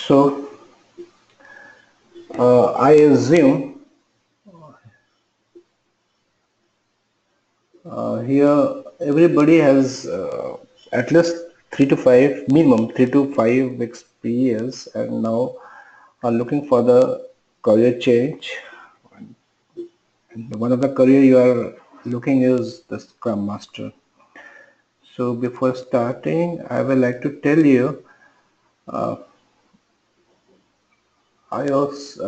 So I assume here everybody has at least 3 to 5 minimum 3 to 5 experience and now are looking for the career change. And one of the career you are looking is the Scrum Master. So before starting, I would like to tell you I was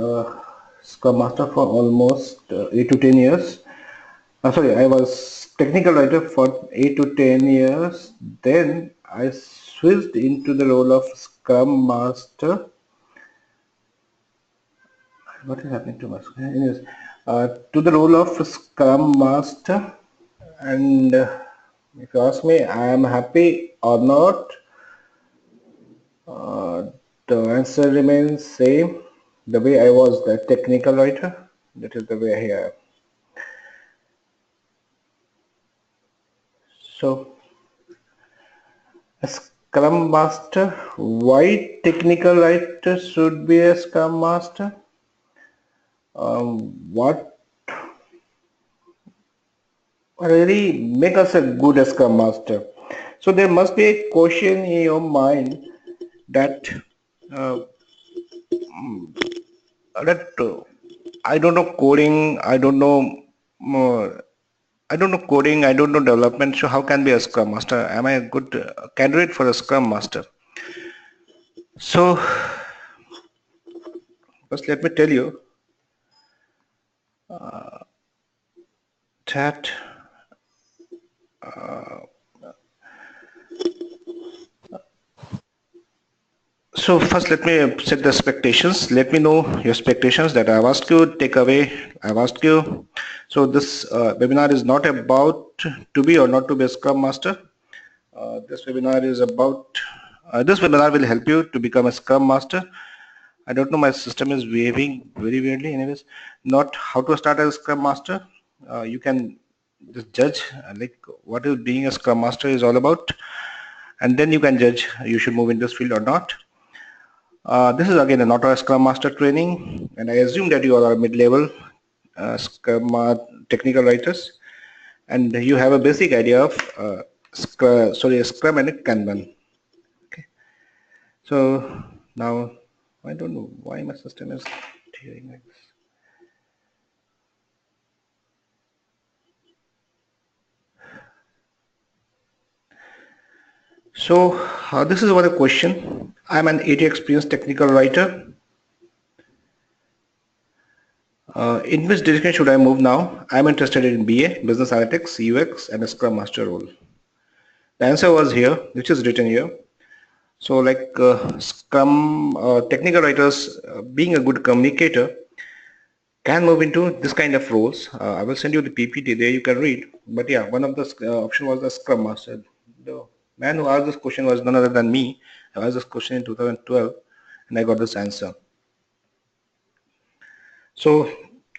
Scrum Master for almost 8 to 10 years. Sorry, I was technical writer for 8 to 10 years. Then I switched into the role of Scrum Master. What is happening to my screen? Anyways, to the role of Scrum Master. And if you ask me, I am happy or not, the answer remains same. The way I was the technical writer, that is the way I am. So, a Scrum Master, why technical writer should be a Scrum Master? What really make us a good Scrum Master? So there must be a question in your mind that uh, I don't know coding, I don't know coding, I don't know development. So how can be a Scrum Master? Am I a good candidate for a Scrum Master? So first, let me tell you that so first let me set the expectations. Let me know your expectations that I've asked you, take away, I've asked you. So this webinar is not about to be or not to be a Scrum Master. This webinar is about, this webinar will help you to become a Scrum Master. I don't know, my system is behaving very weirdly. Anyways, not how to start as a Scrum Master. You can just judge like what is being a Scrum Master is all about, and then you can judge you should move in this field or not. This is again not a Scrum Master training, and I assume that you are mid-level Scrum technical writers, and you have a basic idea of Scrum and Kanban. Okay, so now I don't know why my system is tearing like this. So this is what a question. I'm an 80 experienced technical writer. In which direction should I move now? I'm interested in BA, Business Analytics, UX, and a Scrum Master role. The answer was here, which is written here. So like Scrum technical writers, being a good communicator, can move into this kind of roles. I will send you the PPT there, you can read. But yeah, one of the option was the Scrum Master. The man who asked this question was none other than me. I asked this question in 2012 and I got this answer. So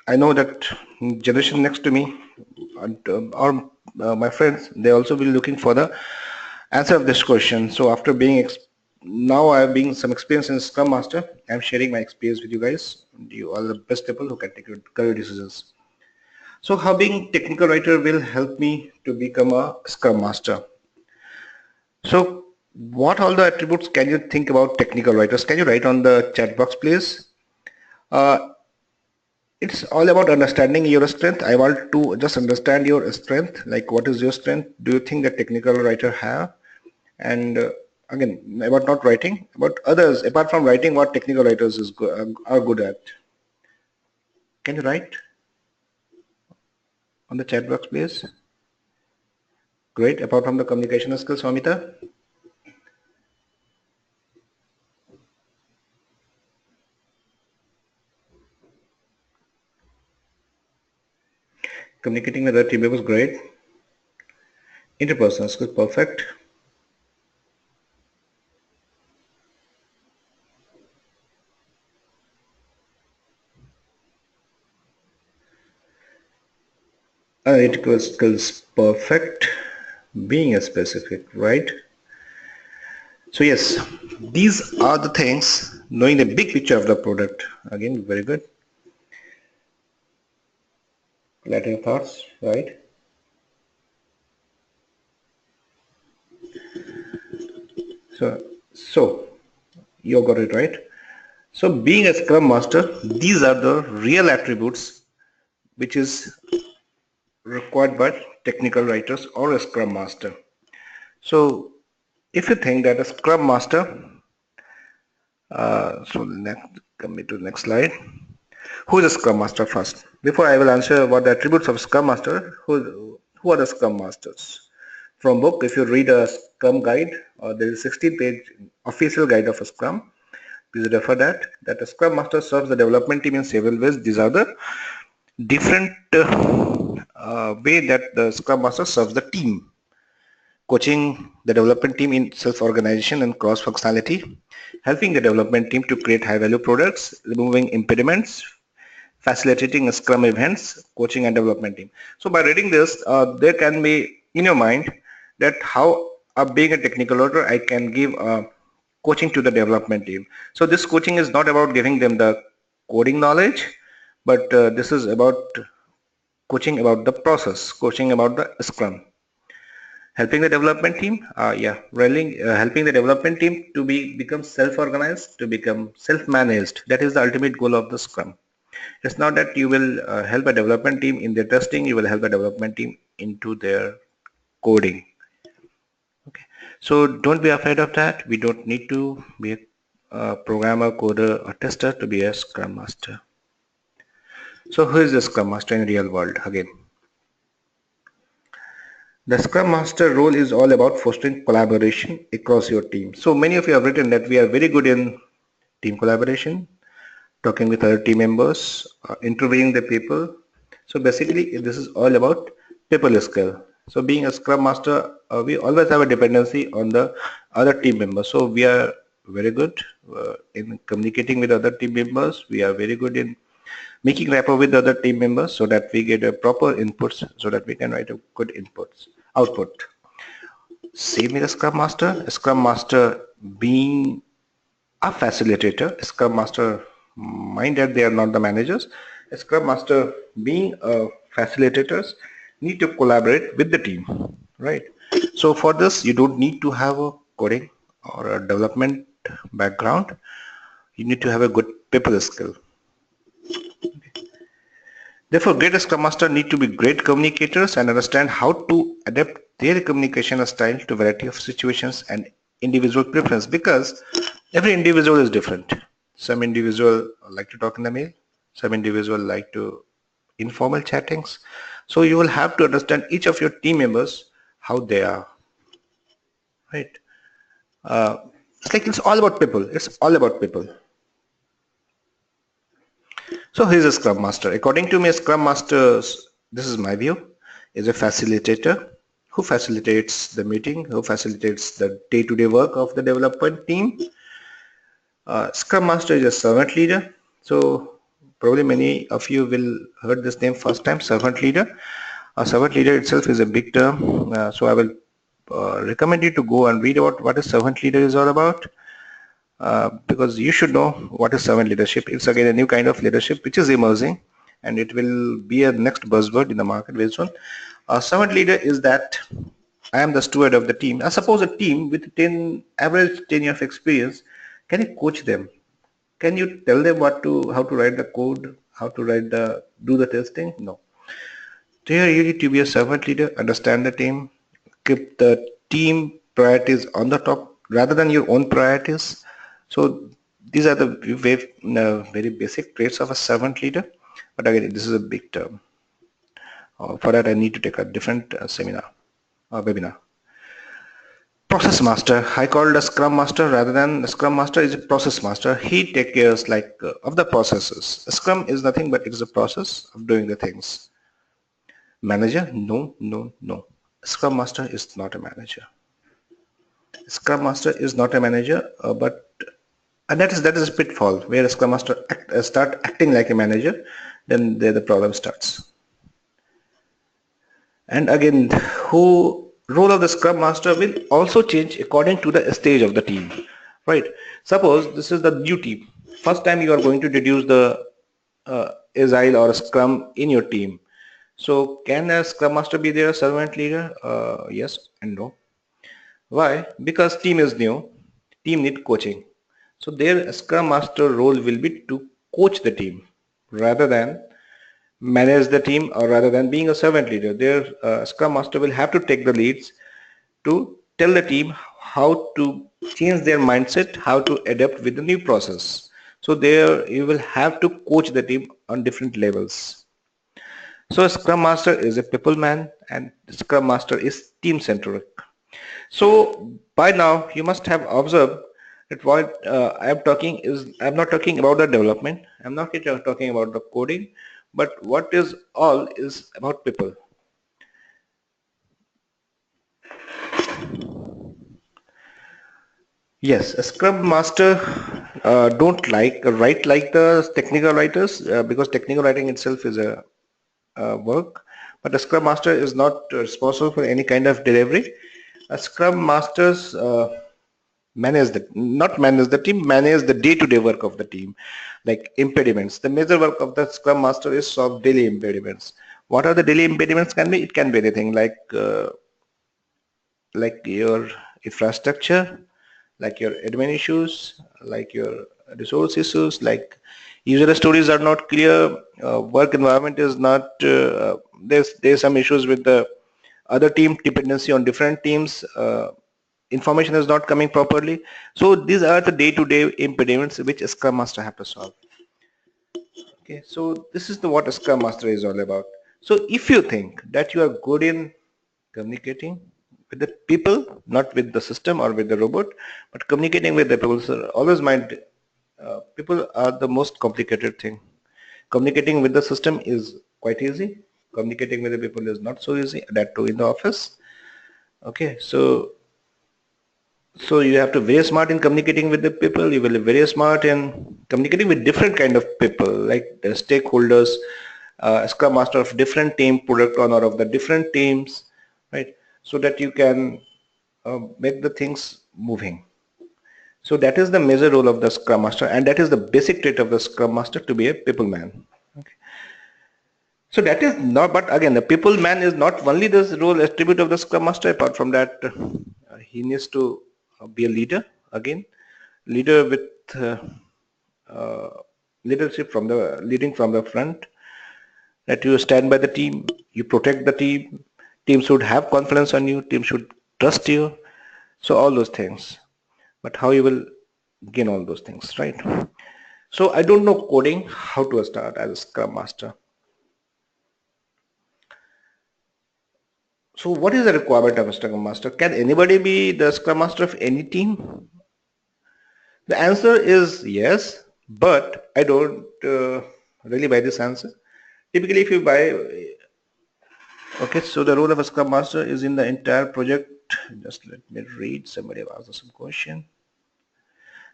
I know that generation next to me or my friends, they also will looking for the answer of this question. So after being now I have being some experience in Scrum Master, I'm sharing my experience with you guys. You are the best people who can take your career decisions. So how being technical writer will help me to become a Scrum Master. So what all the attributes can you think about technical writers? Can you write on the chat box, please? Uh, it's all about understanding your strength. I want to just understand your strength. Like what is your strength? Do you think that technical writer have? And again, about not writing, about others apart from writing, what technical writers are good at. Can you write on the chat box, please? Great. Apart from the communication skills, Amita. Communicating with other team members, great. Interpersonal skills, perfect. Analytical skills, perfect. Being a specific, right? So yes, these are the things knowing the big picture of the product. Again, very good. Collecting thoughts, right? So you got it right. So being a Scrum Master, these are the real attributes which is required by technical writers or a Scrum Master. So if you think that a Scrum Master, so next, coming to the next slide. Who is a Scrum Master first? Before I will answer what the attributes of Scrum Master, who are the Scrum Masters? From book, if you read a Scrum guide, or there is 16-page official guide of a Scrum, please refer that a Scrum Master serves the development team in several ways. These are the different way that the Scrum Master serves the team. Coaching the development team in self-organization and cross-functionality, helping the development team to create high-value products, removing impediments, facilitating Scrum events, coaching and development team. So by reading this, there can be in your mind that how being a technical writer, I can give coaching to the development team. So this coaching is not about giving them the coding knowledge, but this is about coaching about the process, coaching about the Scrum. Helping the development team, helping the development team to become self-organized, to become self-managed. That is the ultimate goal of the Scrum. It's not that you will help a development team in their testing, you will help a development team into their coding. Okay, so don't be afraid of that. We don't need to be a programmer, coder, or tester to be a Scrum Master. So who is the Scrum Master in real world? Again, the Scrum Master role is all about fostering collaboration across your team. So many of you have written that we are very good in team collaboration, talking with other team members, interviewing the people. So basically, this is all about people skill. So being a Scrum Master, we always have a dependency on the other team members. So we are very good in communicating with other team members. We are very good in making rapport with other team members so that we get a proper inputs so that we can write a good output. Same with a Scrum Master. A Scrum Master being a facilitator, a Scrum Master, mind that they are not the managers. A Scrum Master being a facilitators need to collaborate with the team, right? So for this, you don't need to have a coding or a development background. You need to have a good people skill. Therefore, great Scrum Master need to be great communicators and understand how to adapt their communication style to variety of situations and individual preference, because every individual is different. Some individual like to talk in the mail, some individual like to informal chattings. So you will have to understand each of your team members, how they are, right? Uh, it's all about people. It's all about people. So here's a Scrum Master. According to me, a Scrum Master, this is my view, is a facilitator who facilitates the meeting, who facilitates the day-to-day work of the development team. Scrum Master is a servant leader. So probably many of you will heard this name first time, servant leader. A servant leader itself is a big term. So I will recommend you to go and read about what a servant leader is all about. Because you should know what is servant leadership. It's again a new kind of leadership which is emerging, and it will be a next buzzword in the market very soon. A servant leader is that I am the steward of the team. I suppose a team with average 10 years of experience, can you coach them? Can you tell them how to write the code, how to do the testing? No. There you need to be a servant leader, understand the team, keep the team priorities on the top rather than your own priorities. So these are the very basic traits of a servant leader. But again, this is a big term. For that, I need to take a different seminar or webinar. Process master. I called a Scrum Master rather than a Scrum Master is a process master. He takes care of the processes. A Scrum is nothing but it's a process of doing the things. Manager? No, no, no. Scrum Master is not a manager. Scrum Master is not a manager, and that is a pitfall where a Scrum Master start acting like a manager, then there the problem starts. And again, role of the Scrum Master will also change according to the stage of the team, right? Suppose this is the new team. first time you are going to introduce the Agile or Scrum in your team. So can a Scrum Master be their servant leader? Yes and no. Why? Because team is new, team need coaching. So their Scrum Master role will be to coach the team rather than manage the team, or rather than being a servant leader. Their Scrum Master will have to take the leads to tell the team how to change their mindset, how to adapt with the new process. So there you will have to coach the team on different levels. So a Scrum Master is a people man and Scrum Master is team centric. So by now you must have observed that what I am talking is, I'm not talking about the development, I'm not talking about the coding, but what is all is about people. Yes, a Scrum Master don't like write like the technical writers, because technical writing itself is a work, but a Scrum Master is not responsible for any kind of delivery. A Scrum Masters manage the, not manage the team, manage the day-to-day work of the team, like impediments. The major work of the Scrum Master is solve daily impediments. What are the daily impediments? Can be, it can be anything like your infrastructure, like your admin issues, like your resource issues, like user stories are not clear, work environment is not, there's some issues with the other team, dependency on different teams, information is not coming properly. So these are the day-to-day impediments which a Scrum Master have to solve. Okay, so this is the what a Scrum Master is all about. So if you think that you are good in communicating with the people, not with the system or with the robot, but communicating with the people. So always mind, people are the most complicated thing. Communicating with the system is quite easy. Communicating with the people is not so easy. That too in the office. Okay, so you have to be very smart in communicating with the people. You will be very smart in communicating with different kind of people, like the stakeholders, scrum master of different team, product owner of the different teams, right? So that you can make the things moving. So that is the major role of the scrum master, and that is the basic trait of the scrum master, to be a people man. Okay. So that is not, but again, the people man is not only this role attribute of the Scrum Master. Apart from that, he needs to be a leader again, leader with uh, uh, leadership from the leading from the front. That you stand by the team, you protect the team. Team should have confidence on you. Team should trust you. So all those things. But how you will gain all those things, right? So I don't know coding. How to start as a Scrum Master? So what is the requirement of a Scrum Master? Can anybody be the Scrum Master of any team? The answer is yes, but I don't really buy this answer. Typically, if you buy, okay, so the role of a Scrum Master is in the entire project. Just let me read. Somebody asked some question.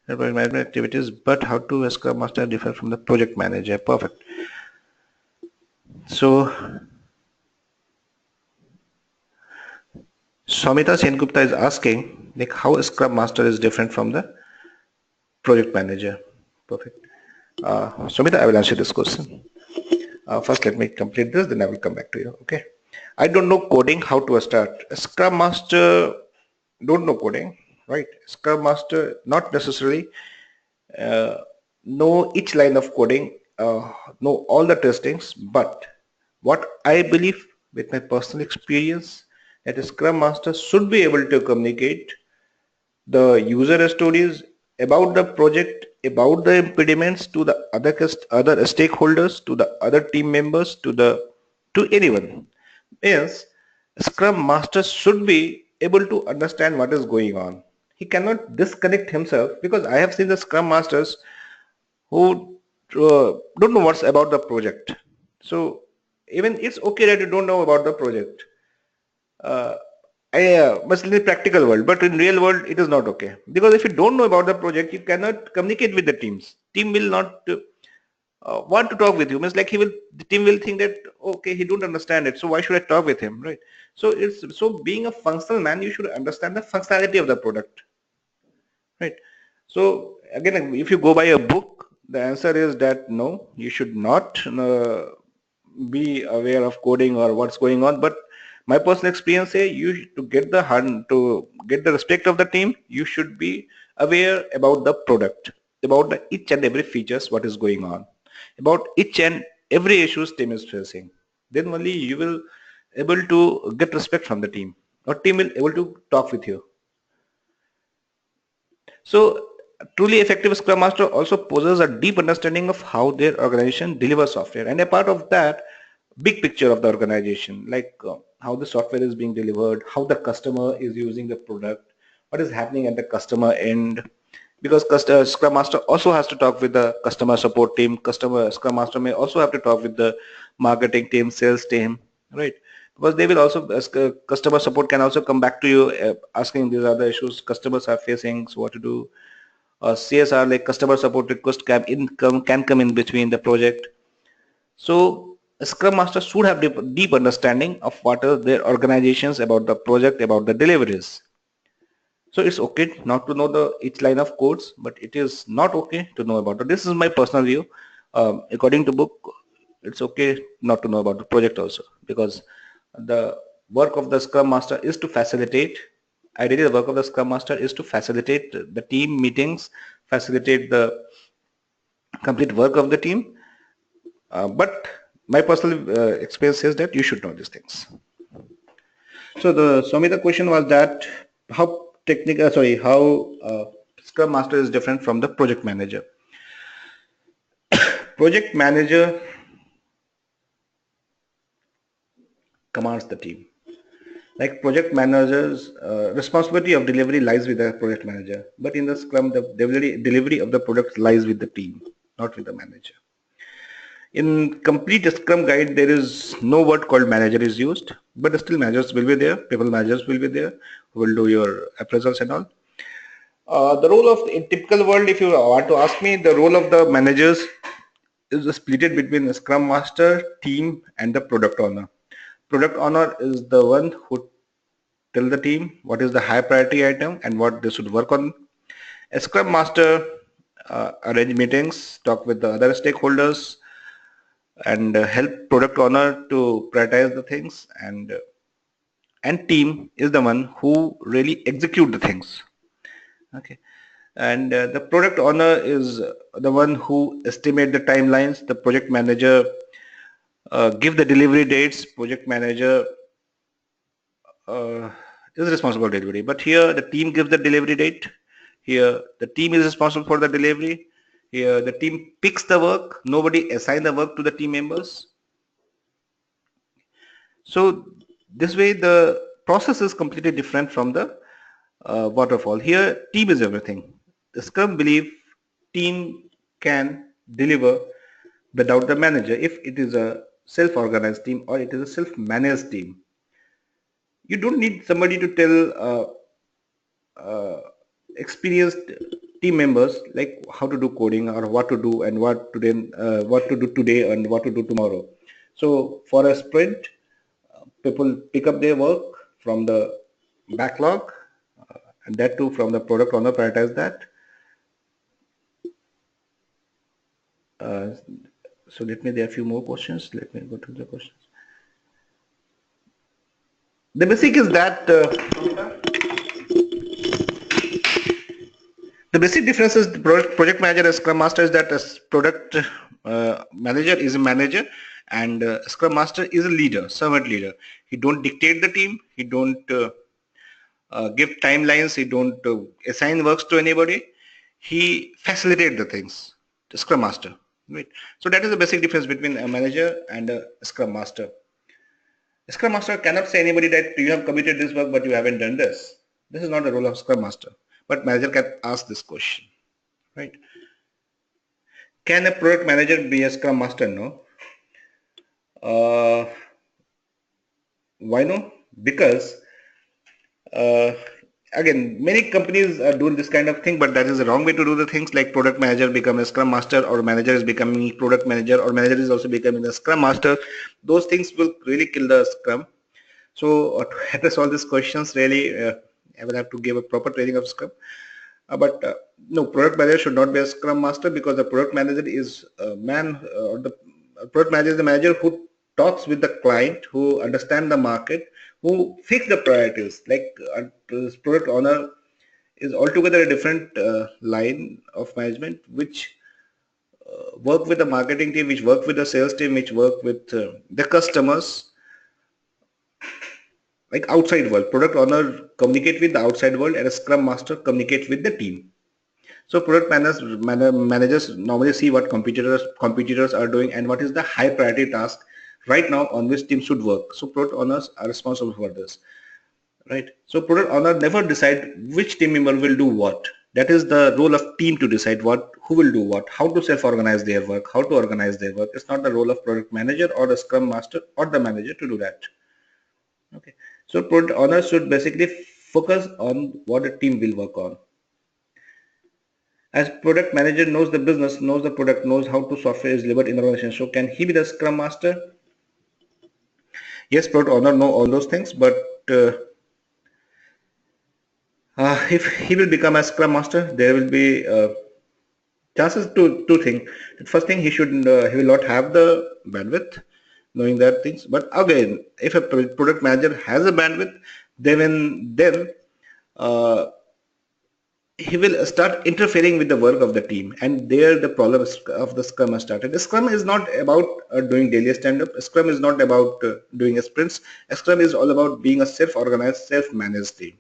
Project management activities, but how to a Scrum Master differ from the project manager? Perfect. So Samita Sengupta is asking like how a Scrum Master is different from the project manager. Perfect. Samita, I will answer this question. First, let me complete this, then I will come back to you. Okay. I don't know coding. How to start? A Scrum Master don't know coding, right? Scrum Master not necessarily uh, know each line of coding, know all the testings, but what I believe with my personal experience, that a Scrum Master should be able to communicate the user stories about the project, about the impediments to the other stakeholders, to the other team members, to anyone. Yes, Scrum Master should be able to understand what is going on. He cannot disconnect himself, because I have seen the Scrum Masters who don't know what's about the project. So even it's okay that you don't know about the project. Uh, but in the practical world, but in real world it is not okay, because if you don't know about the project, you cannot communicate with the teams. Team will not want to talk with you. Means like the team will think that okay, he don't understand it, so why should I talk with him, right? So it's so being a functional man, you should understand the functionality of the product, right? So again, if you go by a book, The answer is that no, you should not be aware of coding or what's going on. But my personal experience say you to get the to get the respect of the team, you should be aware about the product, about the each and every features what is going on, about each and every issues team is facing. Then only you will able to get respect from the team, or team will able to talk with you. So, truly effective Scrum Master also possesses a deep understanding of how their organization delivers software, and a part of that, big picture of the organization, like how the software is being delivered, how the customer is using the product, what is happening at the customer end. Because Scrum Master also has to talk with the customer support team. Customer Scrum Master may also have to talk with the marketing team, sales team, right? Because they will also customer support can also come back to you asking these are the issues customers are facing, so what to do. CSR, like customer support request, can come in between the project. So a Scrum Master should have deep understanding of what are their organizations about the project, about the deliveries. So it's okay not to know the each line of codes, but it is not okay to know about it. This is my personal view. According to book, it's okay not to know about the project also, because the work of the Scrum Master is to facilitate. Ideally, the work of the Scrum Master is to facilitate the team meetings, facilitate the complete work of the team. But my personal experience says that you should know these things. So the Swami, the question was that how technical, sorry, how Scrum Master is different from the project manager. Project manager commands the team. Like project managers, responsibility of delivery lies with the project manager. But in the Scrum, the delivery of the product lies with the team, not with the manager. In complete Scrum guide, there is no word called manager is used, but still managers will be there. People managers will be there who will do your appraisals and all. The role of in typical world, if you want to ask me, the role of the managers is split between the Scrum Master, team, and the product owner. Product owner is the one who tell the team what is the high priority item and what they should work on. A Scrum Master arrange meetings, talk with the other stakeholders, and help product owner to prioritize the things, and team is the one who really execute the things. Okay. And the product owner is the one who estimate the timelines. The project manager give the delivery dates. Project manager uh, is responsible for delivery, but here the team gives the delivery date. Here the team is responsible for the delivery. Here the team picks the work. Nobody assign the work to the team members. So this way the process is completely different from the waterfall. Here team is everything. The Scrum believe team can deliver without the manager if it is a self-organized team or it is a self-managed team. You don't need somebody to tell experienced team members like how to do coding or what to do and what to do today and what to do tomorrow. So for a sprint, people pick up their work from the backlog, and that too from the product owner prioritize that. Uh, so let me, there are a few more questions. Let me go to the questions. The basic is that the basic difference is the project manager and Scrum Master is that a product manager is a manager, and Scrum Master is a leader, servant leader. He don't dictate the team. He don't give timelines. He don't assign works to anybody. He facilitate the things. The Scrum Master. Right. So that is the basic difference between a manager and a Scrum Master. A Scrum Master cannot say anybody that you have committed this work but you haven't done this. This is not the role of Scrum Master. But manager can ask this question. Right. Can a product manager be a Scrum Master? No. Uh, why no? Because uh, again, many companies are doing this kind of thing, but that is the wrong way to do the things. Like product manager become a Scrum Master, or manager is becoming product manager, or manager is also becoming a Scrum Master. Those things will really kill the Scrum. So to address all these questions, really, I will have to give a proper training of Scrum. But no, product manager should not be a Scrum Master, because the product manager is a man, or the product manager is the manager who talks with the client, who understand the market, who fix the priorities. Like this product owner is altogether a different line of management, which work with the marketing team, which work with the sales team, which work with the customers, like outside world. Product owner communicate with the outside world, and a Scrum Master communicate with the team. So product managers normally see what competitors are doing and what is the high priority task right now on which team should work. So product owners are responsible for this, right? So product owner never decide which team member will do what. That is the role of team to decide who will do what, how to self-organize their work, how to organize their work. It's not the role of product manager or the Scrum Master or the manager to do that. Okay. So product owner should basically focus on what the team will work on. As product manager knows the business, knows the product, knows how to software is delivered in the organization. So can he be the Scrum Master? Yes, product owner know all those things, but if he will become a Scrum Master, there will be chances to two things. First thing, he will not have the bandwidth, knowing that things. But again, if a product manager has a bandwidth, then uh, he will start interfering with the work of the team, and there the problem of the Scrum has started. The Scrum is not about doing daily stand-up. Scrum is not about doing a sprints. Scrum is all about being a self-organized, self-managed team.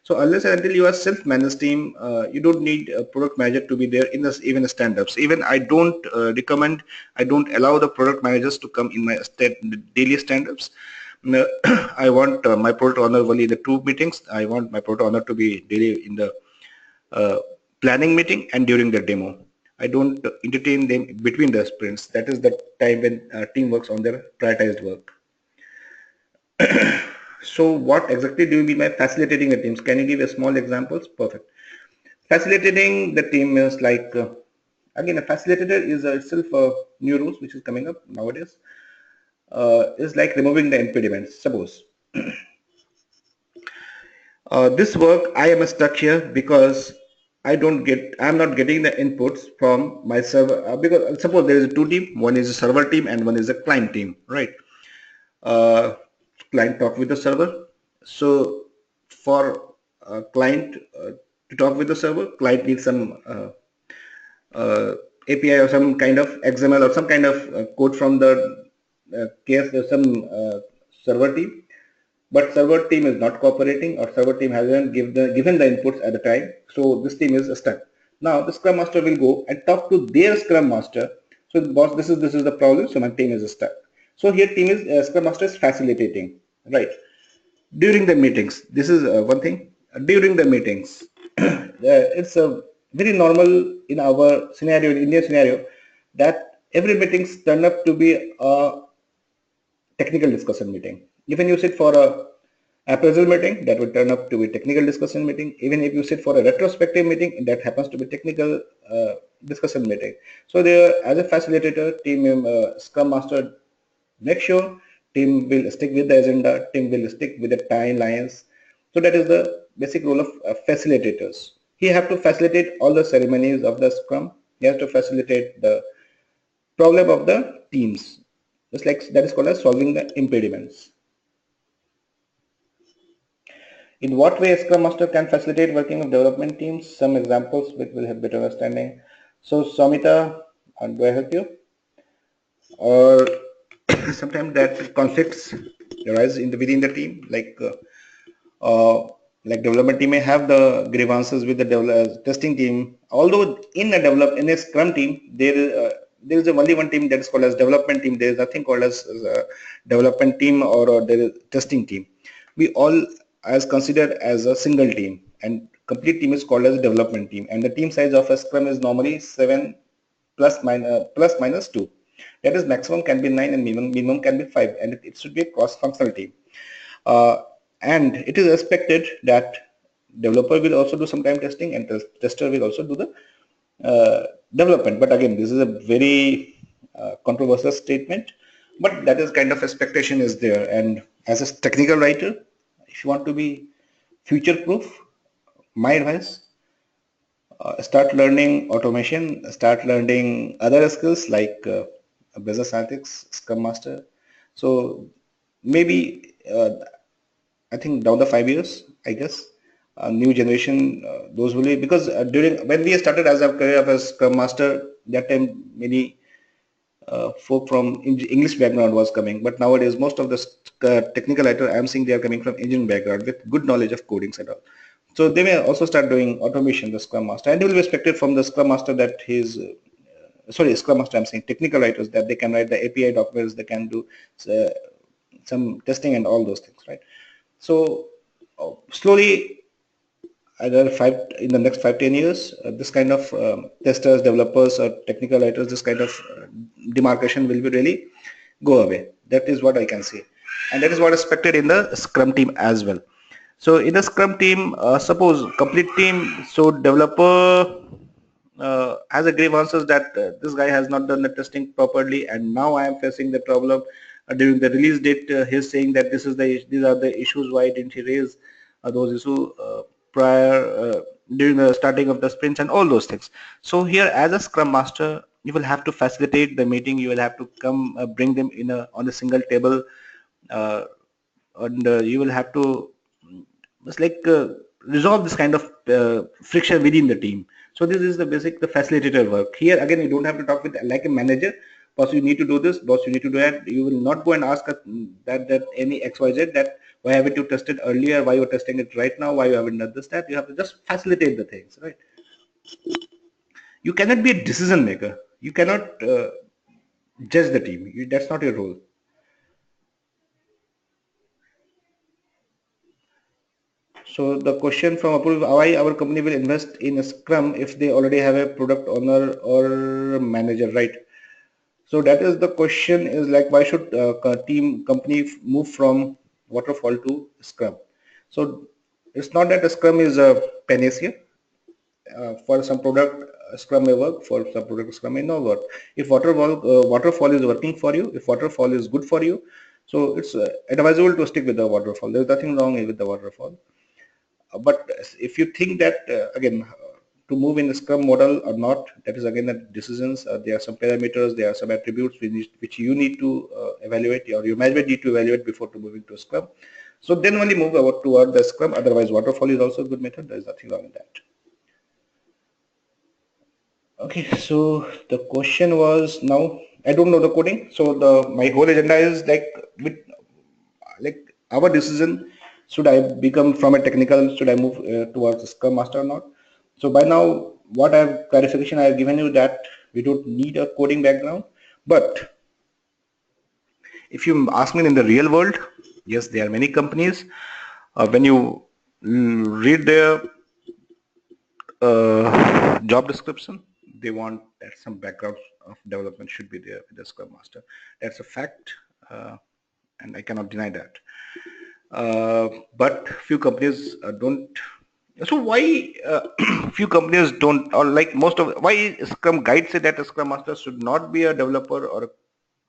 So unless and until you are self-managed team, you don't need a product manager to be there in this, even stand-ups. Even I don't recommend, I don't allow the product managers to come in my daily stand-ups. No, I want my product owner only the two meetings. I want my product owner to be daily in the uh, planning meeting and during the demo. I don't entertain them between the sprints. That is the time when team works on their prioritized work. So what exactly do you mean by facilitating the teams? Can you give a small examples? Perfect. Facilitating the team is like, again, a facilitator is itself a new rules which is coming up nowadays. Is like removing the impediments. Suppose this work I am stuck here because I'm not getting the inputs from my server, because suppose there is a two team, one is a server team and one is a client team, right? uh, Client talk with the server. So for client to talk with the server, client needs some API or some kind of XML or some kind of code from the case some server team, but server team is not cooperating, or server team hasn't given the inputs at the time. So this team is stuck. Now the Scrum Master will go and talk to their Scrum Master. So boss, this is the problem. So my team is stuck. So here team is Scrum Master is facilitating, right? During the meetings, this is one thing. During the meetings, it's a very normal in our scenario, in Indian scenario, that every meetings turn up to be a technical discussion meeting. Even you sit for a appraisal meeting, that will turn up to be technical discussion meeting. Even if you sit for a retrospective meeting, that happens to be technical discussion meeting. So there, as a facilitator, Scrum Master, make sure team will stick with the agenda, team will stick with the timelines. So that is the basic role of facilitators. He have to facilitate all the ceremonies of the Scrum. He has to facilitate the problem of the teams. Just like that is called as solving the impediments. In what way Scrum Master can facilitate working of development teams? Some examples which will have better understanding. So Samita, do I help you? Or sometimes that conflicts arise within the team, uh, like development team may have the grievances with the testing team. Although in a Scrum team, there is only one team that is called as development team. There is nothing called as development team, or there is testing team. We all as considered as a single team, and complete team is called as development team. And the team size of a Scrum is normally 7 plus minus 2. That is, maximum can be 9 and minimum can be 5, and it should be a cross-functional team. Uh, and it is expected that developer will also do some time testing, and tester will also do the development. But again, this is a very controversial statement, but that is kind of expectation is there. And as a technical writer, if you want to be future proof, my advice, start learning automation, start learning other skills like business analytics, Scrum Master. So maybe I think down the 5 years, I guess, new generation, those will be, because during when we started as a career as Scrum Master, that time many folk from English background was coming, but nowadays most of the technical writer I'm seeing they are coming from engineering background with good knowledge of codings and all. So they may also start doing automation, the Scrum Master, and they will be expected from the Scrum Master that he's sorry, Scrum Master, I'm saying technical writers, that they can write the API documents, they can do uh, some testing and all those things, right? So slowly, either five in the next 5-10 years, this kind of testers, developers, or technical writers, this kind of demarcation will be really go away. That is what I can say, and that is what is expected in the Scrum team as well. So in the Scrum team, suppose complete team, so developer has a grievances that this guy has not done the testing properly, and now I am facing the problem during the release date. He's saying that these are the issues. Why didn't he raise those issues prior during the starting of the sprints and all those things? So here, as a Scrum Master, you will have to facilitate the meeting. You will have to come bring them in on a single table, uh, and you will have to it's like resolve this kind of friction within the team. So this is the basic, the facilitator work. Here again, you don't have to talk with like a manager. Boss, you need to do this. Boss, you need to do that. You will not go and ask that any XYZ that why haven't you tested earlier? Why you're testing it right now? Why you haven't done this, that? You have to just facilitate the things, right? You cannot be a decision maker. You cannot judge the team. That's not your role. So the question from Apurva, why our company will invest in a Scrum if they already have a product owner or manager, right? So that is the question, is like, why should company move from waterfall to Scrum? So it's not that a Scrum is a panacea. For some product, Scrum may work. For some product, Scrum may not work. If waterfall is working for you, if waterfall is good for you, so it's advisable to stick with the waterfall. There's nothing wrong with the waterfall. But if you think that again to move in the Scrum model or not, that is again the decisions. There are some parameters, there are some attributes which you need to evaluate, or your management need to evaluate before to moving to Scrum. So then only move about toward the Scrum. Otherwise, waterfall is also a good method. There is nothing wrong in that. Okay, so the question was, now I don't know the coding, so the my whole agenda is like our decision, should I become from a technical, should I move towards Scrum Master or not? So by now, what I have clarification I have given you, that we don't need a coding background. But if you ask me in the real world, yes, there are many companies. When you read their job description, they want that some background of development should be there with the Scrum Master. That's a fact, and I cannot deny that. But few companies don't. So why few companies don't, or like most of, why Scrum guide say that a Scrum Master should not be a developer or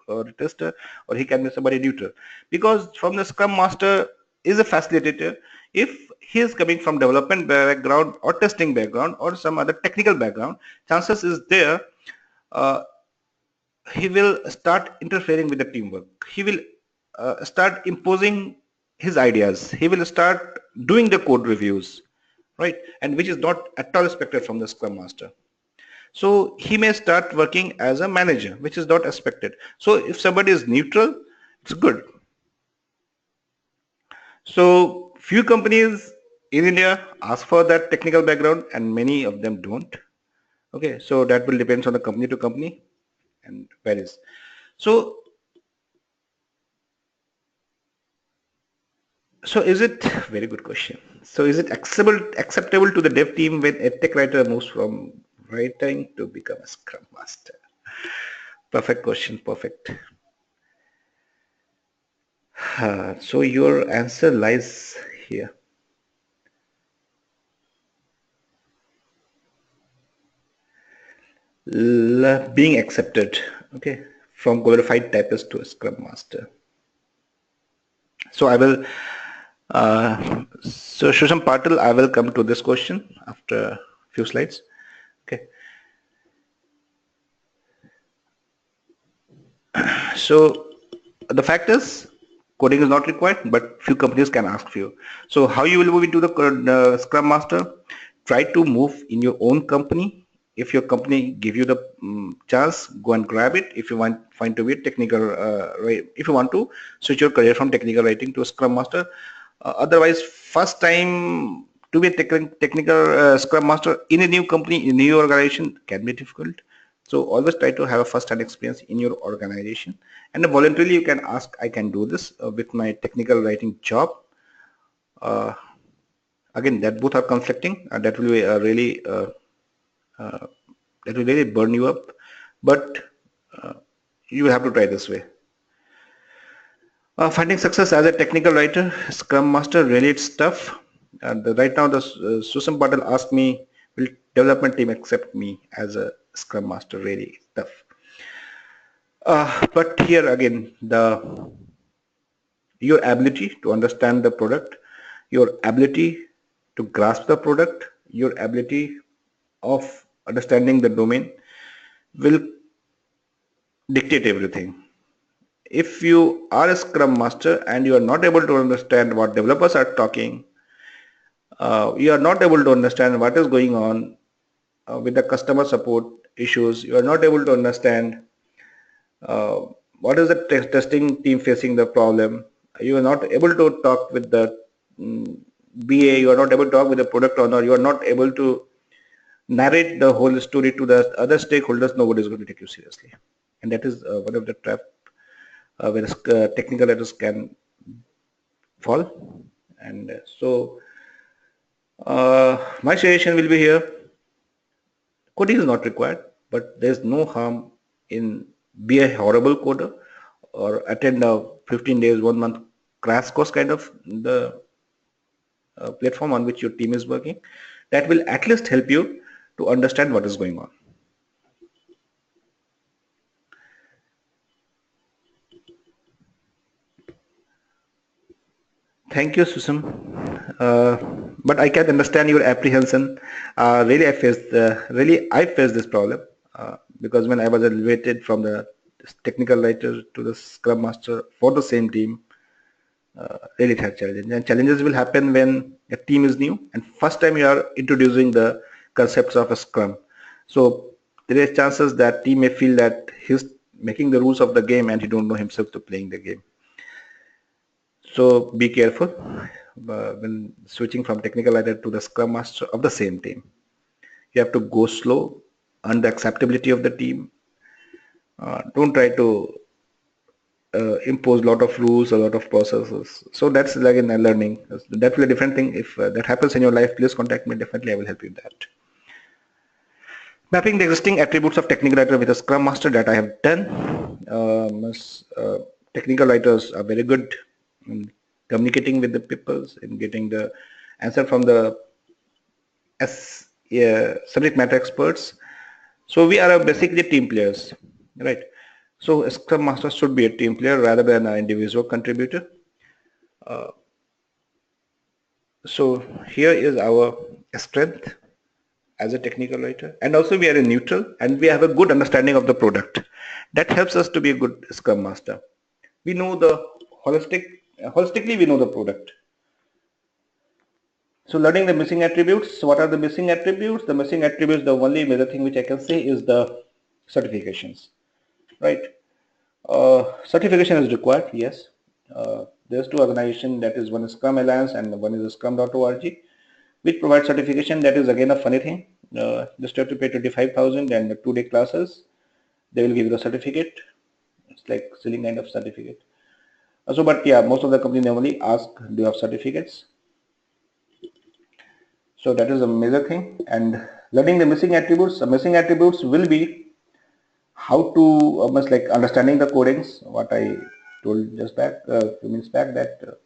a tester, or he can be somebody neutral? Because from the Scrum Master is a facilitator. If he is coming from development background or testing background or some other technical background, chances is there uh, he will start interfering with the teamwork. He will start imposing his ideas. He will start doing the code reviews, right? And which is not at all expected from the Scrum Master. So he may start working as a manager, which is not expected. So if somebody is neutral, it's good. So few companies in India ask for that technical background, and many of them don't. Okay, so that will depend on the company to company and varies. So So is it, very good question. So is it acceptable to the dev team when a tech writer moves from writing to become a Scrum Master? Perfect question, perfect. So your answer lies here. Being accepted, okay, from glorified typist to a Scrum Master. So I will, so Shusham Patil, I will come to this question after a few slides. So the fact is, coding is not required, but few companies can ask for you. So how you will move into the Scrum Master? Try to move in your own company. If your company give you the chance, go and grab it. If you want find to be a technical, if you want to switch your career from technical writing to a Scrum Master. Otherwise, first time to be a technical Scrum Master in a new company, in a new organization can be difficult. So always try to have a first-hand experience in your organization, and voluntarily you can ask, I can do this with my technical writing job. Uh, Again, that both are conflicting. That will really burn you up, but you will have to try this way. Finding success as a technical writer, Scrum Master, really it's tough. And right now, the Susan Patel asked me, will development team accept me as a Scrum Master? Really tough. But here again, the your ability to understand the product, your ability to grasp the product, your ability of understanding the domain will dictate everything. If you are a Scrum Master and you are not able to understand what developers are talking, you are not able to understand what is going on with the customer support issues, you are not able to understand uh, what is the testing team facing the problem, you are not able to talk with the mm, BA, you are not able to talk with the product owner, you are not able to narrate the whole story to the other stakeholders, nobody is going to take you seriously. And that is one of the trap where technical errors can fall. And my suggestion will be here, coding is not required, but there's no harm in be a horrible coder or attend a 15 days, 1 month crash course kind of the platform on which your team is working. That will at least help you to understand what is going on. Thank you, Susan. Uh, but I can understand your apprehension. I faced this problem because when I was elevated from the technical writer to the Scrum Master for the same team, really it had challenges. And challenges will happen when a team is new and first time you are introducing the concepts of a Scrum. So there is chances that team may feel that he's making the rules of the game and he don't know himself to playing the game. So be careful when switching from technical writer to the Scrum Master of the same team. You have to go slow, earn the acceptability of the team. Don't try to impose a lot of rules, a lot of processes. So that's like in learning. That will be a different thing. If that happens in your life, please contact me. Definitely, I will help you with that. Mapping the existing attributes of technical writer with a Scrum Master that I have done. Technical writers are very good in communicating with the people and getting the answer from the subject matter experts. So we are basically team players, right? So a Scrum Master should be a team player rather than an individual contributor. So here is our strength as a technical writer, and also we are a neutral and we have a good understanding of the product. That helps us to be a good Scrum Master. We know the holistically we know the product. So learning the missing attributes. So what are the missing attributes? The missing attributes, the only major thing which I can say is the certifications, right? Certification is required, yes. There's two organizations, that is one is Scrum Alliance and one is scrum.org, which provide certification. That is again a funny thing. Just have to pay 25,000 and 2-day classes. They will give you the certificate. It's like selling kind of certificate. But yeah, most of the company normally ask, do you have certificates? So that is a major thing. And learning the missing attributes. The missing attributes will be how to almost like understanding the codings. What I told just back a few minutes back, that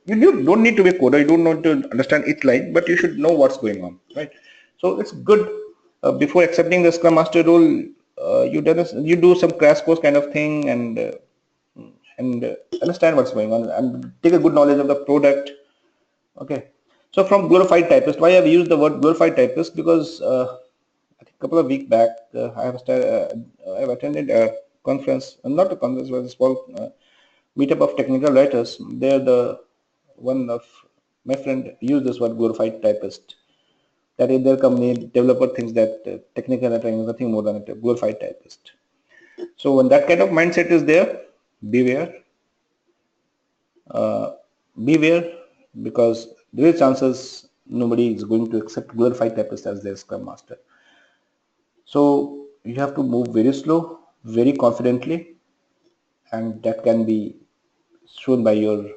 you don't need to be a coder. You don't need to understand each line, but you should know what's going on, right? So it's good before accepting the Scrum Master role. You do some crash course kind of thing and understand what's going on and take a good knowledge of the product. Okay. So from glorified typist, why I've used the word glorified typist? Because I think a couple of weeks back, I have attended a conference, not a conference, but a small meetup of technical writers. There, the one of my friend used this word glorified typist. That in their company, developer thinks that technical writing is nothing more than a glorified typist. So when that kind of mindset is there, beware, uh, beware, because there is chances nobody is going to accept glorified typist as their Scrum Master. So you have to move very slow, very confidently, and that can be shown by your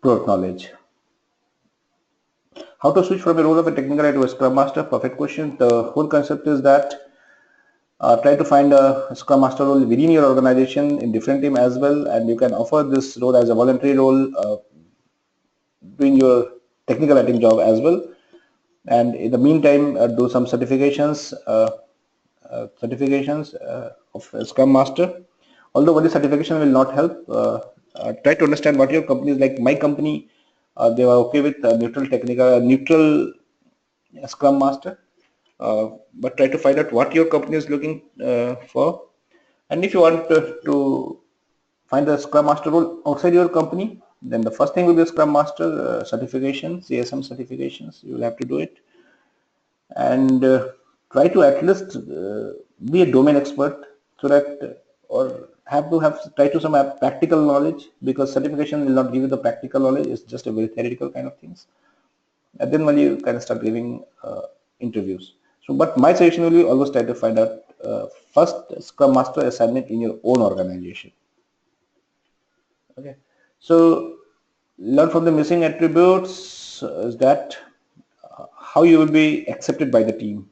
product knowledge. How to switch from a role of a technical writer to a Scrum Master? Perfect question. The whole concept is that try to find a Scrum Master role within your organization in different team as well, and you can offer this role as a voluntary role, doing your technical writing job as well. And in the meantime, do some certifications of Scrum Master. Although only certification will not help, try to understand what your company is like. My company, they were okay with neutral Scrum Master, but try to find out what your company is looking for. And if you want to find the Scrum Master role outside your company, then the first thing will be Scrum Master certification, CSM certifications. You will have to do it, and try to at least be a domain expert, so that or have to have try to some have practical knowledge, because certification will not give you the practical knowledge. It's just a very theoretical kind of things, and then when you can start giving interviews. So but my suggestion will be always try to find out first Scrum Master assignment in your own organization. Okay, so learn from the missing attributes is that how you will be accepted by the team,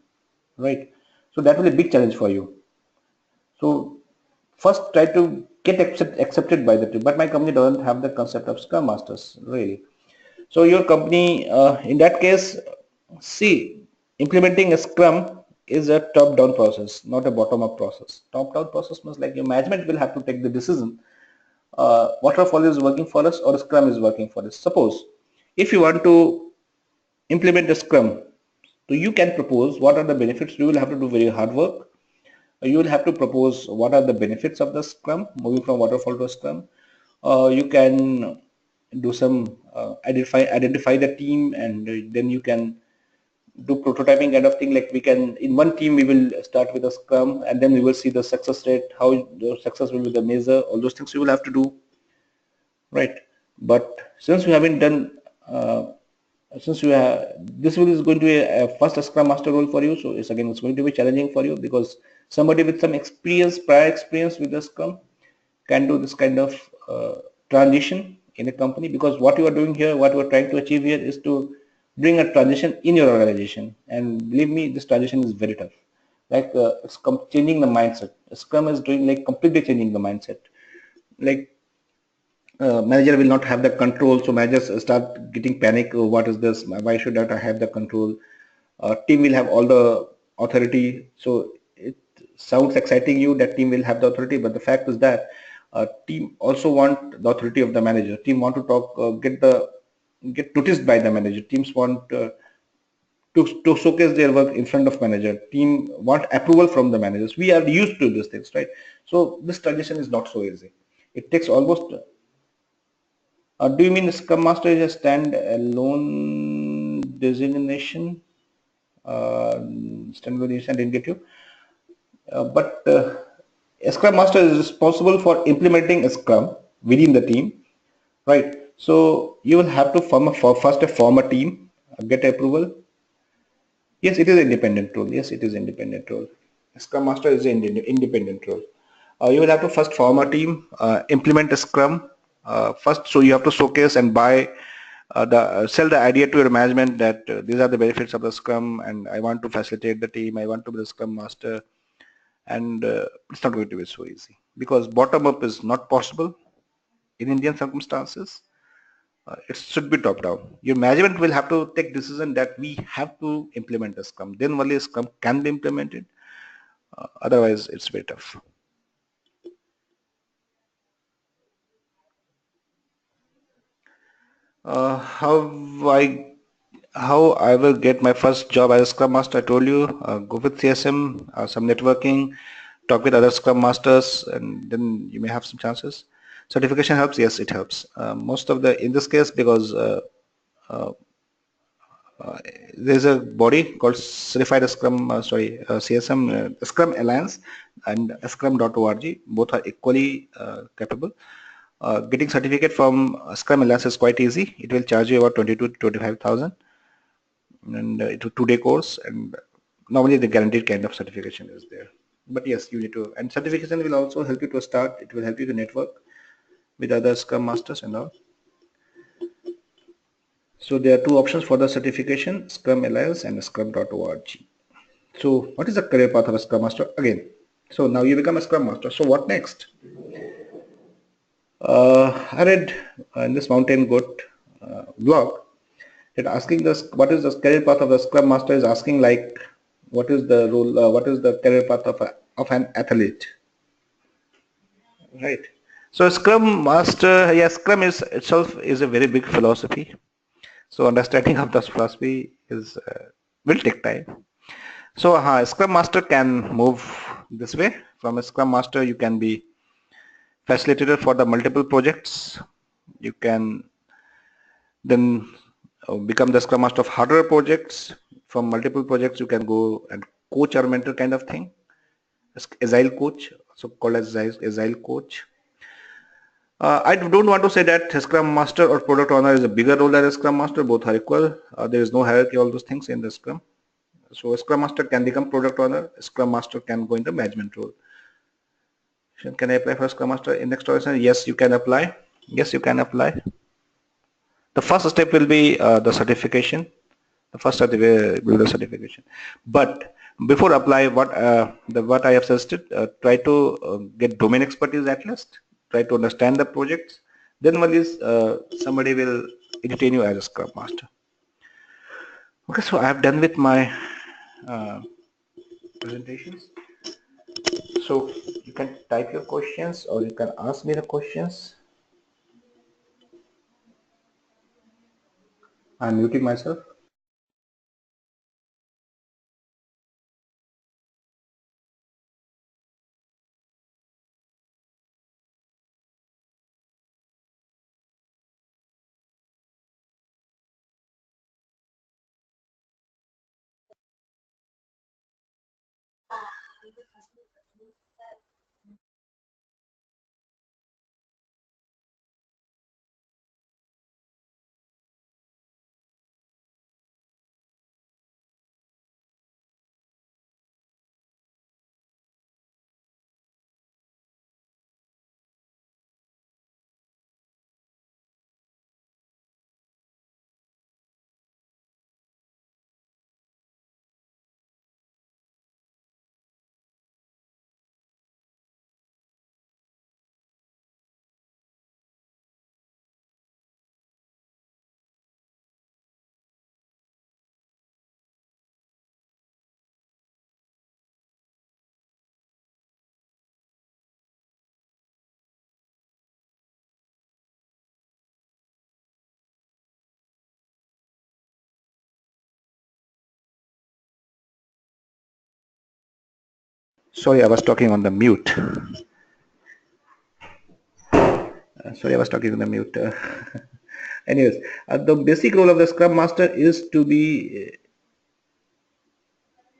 right? So that will be a big challenge for you. So first try to get accepted by the team. But my company doesn't have the concept of Scrum Masters, really. So your company, in that case, see, implementing a Scrum is a top-down process, not a bottom-up process. Top-down process means like your management will have to take the decision. Waterfall is working for us or Scrum is working for us. Suppose if you want to implement a Scrum, so you can propose what are the benefits. You will have to do very hard work. You will have to propose what are the benefits of the Scrum, moving from waterfall to Scrum. You can do some identify the team, and then you can do prototyping kind of thing. Like we can in one team we will start with a Scrum, and then we will see the success rate, how the success will be the measure. All those things you will have to do, right? But since we haven't done since you have this is going to be a first Scrum Master role for you, so it's going to be challenging for you, because somebody with some prior experience with the Scrum can do this kind of transition in a company, because what you are doing here, what you are trying to achieve here is to bring a transition in your organization, and believe me, this transition is very tough. Like it's changing the mindset. Scrum is doing like completely changing the mindset. Like manager will not have the control, so managers start getting panic. Oh, what is this? Why should I have the control? Team will have all the authority. So it sounds exciting you that team will have the authority, but the fact is that team also want the authority of the manager. Team want to talk, get noticed by the manager. Teams want to showcase their work in front of manager. Team want approval from the managers. We are used to these things, right? So this transition is not so easy. It takes almost do you mean Scrum Master is a stand-alone designation? Stand-alone designation, I didn't get you. But a Scrum Master is responsible for implementing a Scrum within the team, right? So you will have to form a team, get approval. Yes, it is independent role. Yes, it is independent role. Scrum Master is an independent role. You will have to first form a team, implement a Scrum first. So you have to showcase and sell the idea to your management that these are the benefits of the Scrum, and I want to facilitate the team. I want to be the Scrum Master, and it's not going to be so easy, because bottom up is not possible in Indian circumstances. It should be top down. Your management will have to take decision that we have to implement a Scrum. Then only a Scrum can be implemented. Otherwise, it's very tough. Uh, how I how I will get my first job as a Scrum Master? I told you, go with CSM, some networking, talk with other Scrum Masters, and then you may have some chances. Certification helps, yes, it helps. Most of the, in this case, because there's a body called Certified Scrum, CSM, Scrum Alliance, and Scrum.org. Both are equally capable. Getting certificate from Scrum Alliance is quite easy. It will charge you about 22 to 25,000, and it's a 2-day course. And normally the guaranteed kind of certification is there. But yes, you need to, and certification will also help you to start. It will help you to network with other Scrum Masters and all. So there are two options for the certification: Scrum Alliance and Scrum.org. So what is the career path of a Scrum Master? Again, so now you become a Scrum Master. So what next? I read in this Mountain Goat blog that asking this, what is the career path of the Scrum Master, is asking like, what is the role, what is the career path of an athlete, right? So Scrum Master, yes, Scrum is itself is a very big philosophy. So understanding of this philosophy is will take time. So Scrum Master can move this way. From a Scrum Master, you can be facilitator for the multiple projects. You can then become the Scrum Master of harder projects. From multiple projects, you can go and coach or mentor kind of thing. Agile coach, so called as Agile coach. I don't want to say that Scrum Master or Product Owner is a bigger role than a Scrum Master. Both are equal. There is no hierarchy, all those things in the Scrum. So a Scrum Master can become Product Owner. A Scrum Master can go into management role. Can I apply for Scrum Master in next organization? Yes, you can apply. Yes, you can apply. The first step will be the certification. The first step will be the certification. But before apply, what I have suggested, try to get domain expertise at least. Try to understand the projects. Then only somebody will retain you as a Scrum Master. Okay, so I have done with my presentations. So you can type your questions or you can ask me the questions. I'm muting myself. Sorry, I was talking on the mute. Sorry, I was talking on the mute. Anyways, the basic role of the Scrum Master is to be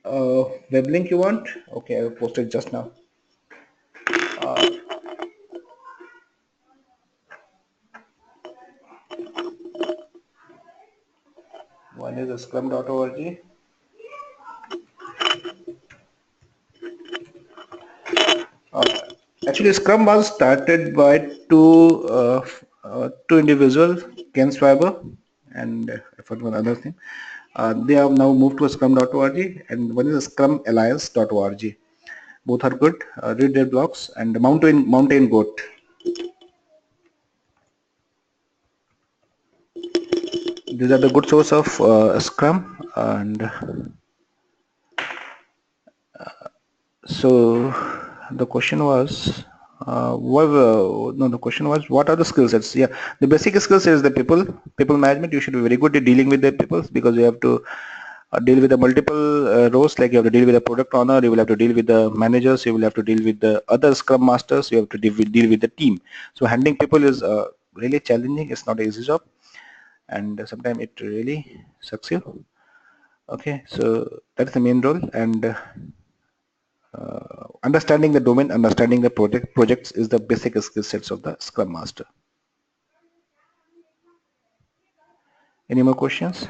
web link you want? Okay, I posted just now. One is scrum.org. Actually, Scrum was started by two individuals, Ken Schwaber and I forgot one other thing. They have now moved to scrum.org, and one is scrumalliance.org. Both are good. Read their blogs. And Mountain Goat. These are the good source of Scrum. And so the question was, the question was, what are the skill sets? Yeah, the basic skill set is the people management. You should be very good at dealing with the people, because you have to deal with the multiple roles, like you have to deal with the product owner, you will have to deal with the managers, you will have to deal with the other Scrum Masters, you have to deal with the team. So handling people is really challenging. It's not an easy job, and sometimes it really sucks you. Okay, so that's the main role, and understanding the domain, understanding the projects is the basic skill sets of the Scrum Master. Any more questions?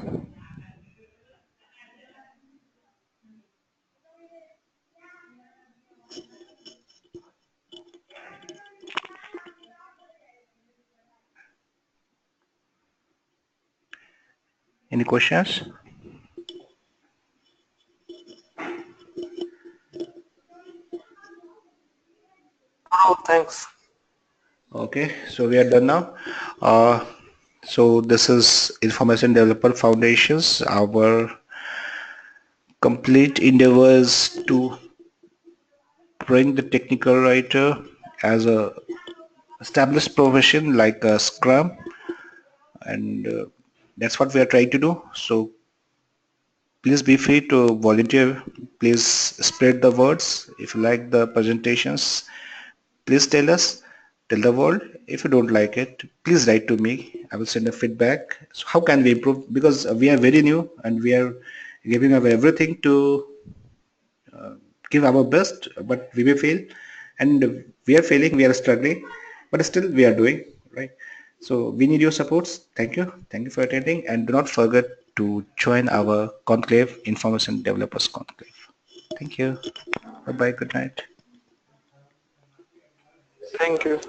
Any questions? Oh, thanks. Okay, so we are done now. Uh, so this is Information Developer Foundations. Our complete endeavors to bring the technical writer as a established profession like Scrum, and that's what we are trying to do. So please be free to volunteer. Please spread the words. If you like the presentations, please tell us, tell the world. If you don't like it, please write to me. I will send a feedback. So how can we improve? Because we are very new and we are giving up everything to give our best, but we may fail, and we are failing. We are struggling, but still we are doing right. So we need your supports. Thank you for attending, and do not forget to join our conclave, Information Developers Conclave. Thank you. Bye bye. Good night. Thank you.